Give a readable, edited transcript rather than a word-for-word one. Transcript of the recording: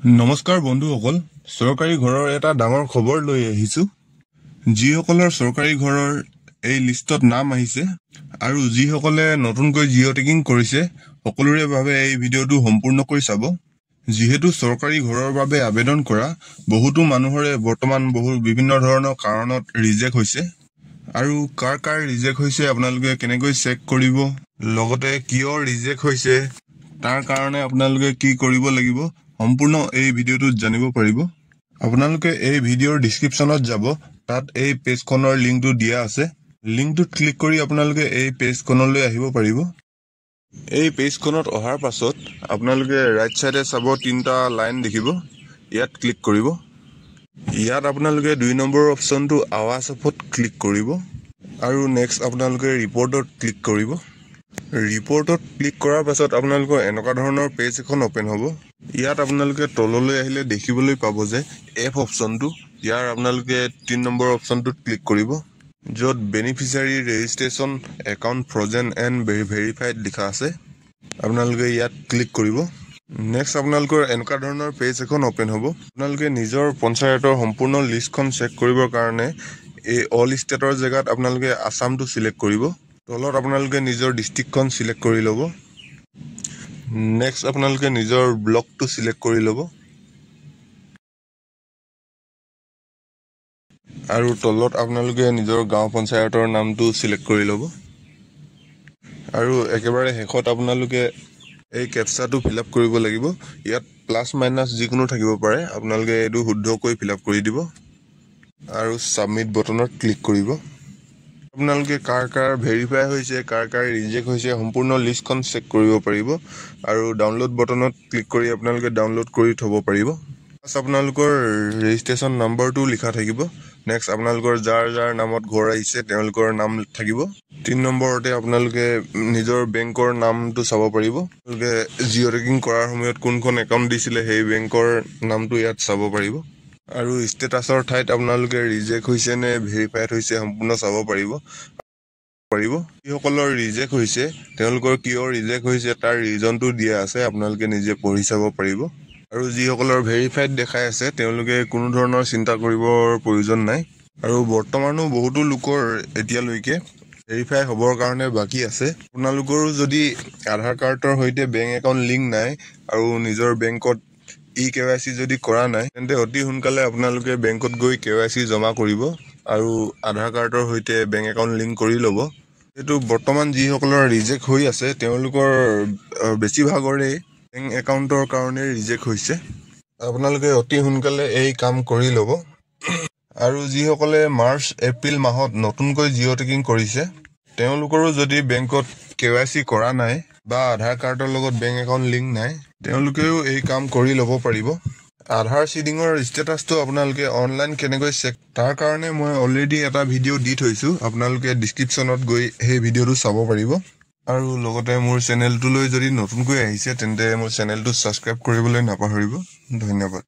নমস্কাৰ বন্ধুসকল, চৰকাৰী ঘৰৰ এটা ডাঙৰ খবৰ লৈ আহিছো। যিসকলৰ চৰকাৰী ঘৰৰ এই লিষ্টত নাম আহিছে আৰু যিসকলে নতুনকৈ জিঅ' টেকিং কৰিছে সকলোৰে বাবে এই ভিডিঅ'টো সম্পূৰ্ণকৈ চাব। যিহেতু চৰকাৰী ঘৰৰ বাবে আবেদন কৰা বহুতো মানুহৰে বৰ্তমান বিভিন্ন ধৰণৰ কাৰণত ৰিজেক্ট হৈছে আৰু কাৰ ৰিজেক্ট হৈছে আপোনালোকে কেনেকৈ চেক কৰিব, লগতে কিয় ৰিজেক্ট হৈছে তাৰ কাৰণে আপোনালোকে কি কৰিব লাগিব সম্পূৰ্ণ এই ভিডিঅ'টোত জানিব পাৰিব। আপোনালোকে এই ভিডিঅ'ৰ ডেসক্ৰিপচনত যাব, তাত এই পেজখনৰ লিংকটো দিয়া আছে। লিংকটোত ক্লিক কৰি আপোনালোকে এই পেজখনলৈ আহিব পাৰিব। এই পেজখনত অহাৰ পাছত আপোনালোকে ৰাইট সাইডে চাব তিনটা লাইন দেখিব, ইয়াত ক্লিক কৰিব। ইয়াত আপোনালোকে 2 নম্বৰ অপচনটো আৱাজ অফত ক্লিক কৰিব আৰু নেক্সট আপোনালোকে ৰিপৰ্টত ক্লিক কৰিব। ৰিপৰ্টত ক্লিক কৰাৰ পাছত আপোনালোকৰ এনেকুৱা ধৰণৰ পেজ এখন ওপেন হ'ব। ইয়াত আপোনালোকে তললৈ আহিলে দেখিবলৈ পাব যে এফ অপচনটো, ইয়াৰ আপোনালোকে 3 নম্বৰ অপচনটোত ক্লিক কৰিব, য'ত beneficiary registration account frozen and verified লিখা আছে। আপোনালোকে ইয়াত ক্লিক কৰিব। নেক্সট আপোনালোকৰ এনেকুৱা ধৰণৰ পেজ এখন ওপেন হ'ব। আপোনালোকে নিজৰ পঞ্চায়তৰ সম্পূৰ্ণ লিষ্টখন চেক কৰিবৰ কাৰণে এই অল ষ্টেটৰ জেগাত আপোনালোকে আসামটো সিলেক্ট কৰিব। তলত আপোনালোকে নিজৰ ডিষ্ট্ৰিক্টখন সিলেক্ট কৰি ল'ব। নেক্সট আপোনালোকে নিজৰ ব্লকটো সিলেক্ট কৰি ল'ব আৰু তলত আপোনালোকে নিজৰ গাঁও পঞ্চায়তৰ নামটো সিলেক্ট কৰি ল'ব আৰু একেবাৰে শেষত আপোনালোকে এই কেপচাটো ফিলআপ কৰিব লাগিব। ইয়াত প্লাছ মাইনাছ যিকোনো থাকিব পাৰে, আপোনালোকে এইটো শুদ্ধকৈ ফিলআপ কৰি দিব আৰু সাবমিট বটনত ক্লিক কৰিব। আপোনালোকে কাৰ ভেৰিফাই হৈছে, কাৰ ৰিজেক্ট হৈছে সম্পূৰ্ণ লিষ্টখন চেক কৰিব পাৰিব আৰু ডাউনলোড বটনত ক্লিক কৰি আপোনালোকে ডাউনলোড কৰি থ'ব পাৰিব। আপোনালোকৰ ৰেজিষ্ট্ৰেশ্যন নম্বৰটো লিখা থাকিব। নেক্সট আপোনালোকৰ যাৰ নামত ঘৰ আহিছে তেওঁলোকৰ নাম থাকিব। 3 নম্বৰতে আপোনালোকে নিজৰ বেংকৰ নামটো চাব পাৰিব। আপোনালোকে জিঅ' টেকিং কৰাৰ সময়ত কোনখন একাউণ্ট দিছিলে সেই বেংকৰ নামটো ইয়াত চাব পাৰিব আৰু ষ্টেটাছৰ ঠাইত আপোনালোকে ৰিজেক্ট হৈছে নে ভেৰিফাইড হৈছে সম্পূৰ্ণ চাব পাৰিব। যিসকলৰ ৰিজেক্ট হৈছে তেওঁলোকৰ কিয় ৰিজেক্ট হৈছে তাৰ ৰিজনটো দিয়া আছে, আপোনালোকে নিজে পঢ়ি চাব পাৰিব। আৰু যিসকলৰ ভেৰিফাইড দেখাই আছে তেওঁলোকে কোনো ধৰণৰ চিন্তা কৰিবৰ প্ৰয়োজন নাই। আৰু বৰ্তমানো বহুতো লোকৰ এতিয়ালৈকে ভেৰিফাই হ'বৰ কাৰণে বাকী আছে। আপোনালোকৰো যদি আধাৰ কাৰ্ডৰ সৈতে বেংক একাউণ্ট লিংক নাই আৰু নিজৰ বেংকত KYC যদি কৰা নাই তেন্তে অতি সোনকালে আপোনালোকে বেংকত গৈ KYC জমা কৰিব আৰু আধাৰ কাৰ্ডৰ সৈতে বেংক একাউণ্ট লিংক কৰি ল'ব। এইটো বৰ্তমান যিসকলৰ ৰিজেক্ট হৈ আছে তেওঁলোকৰ বেছিভাগৰে বেংক একাউণ্টৰ কাৰণে ৰিজেক্ট হৈছে। আপোনালোকে অতি সোনকালে এই কাম কৰি ল'ব। আৰু যিসকলে মাৰ্চ এপ্ৰিল মাহত নতুনকৈ জিঅ' টেকিং কৰিছে তেওঁলোকৰো যদি বেংকত KYC কৰা নাই বা আধাৰ কাৰ্ডৰ লগত বেংক একাউণ্ট লিংক নাই তেওঁলোকেও এই কাম কৰি ল'ব পাৰিব। আধাৰ চিডিঙৰ ষ্টেটাছটো আপোনালোকে অনলাইন কেনেকৈ চেক তাৰ কাৰণে মই অলৰেডি এটা ভিডিঅ' দি থৈছোঁ, আপোনালোকে ডেসক্ৰিপচনত গৈ সেই ভিডিঅ'টো চাব পাৰিব। আৰু লগতে মোৰ চেনেলটোলৈ যদি নতুনকৈ আহিছে তেন্তে মোৰ চেনেলটো ছাবস্ক্ৰাইব কৰিবলৈ নাপাহৰিব। ধন্যবাদ।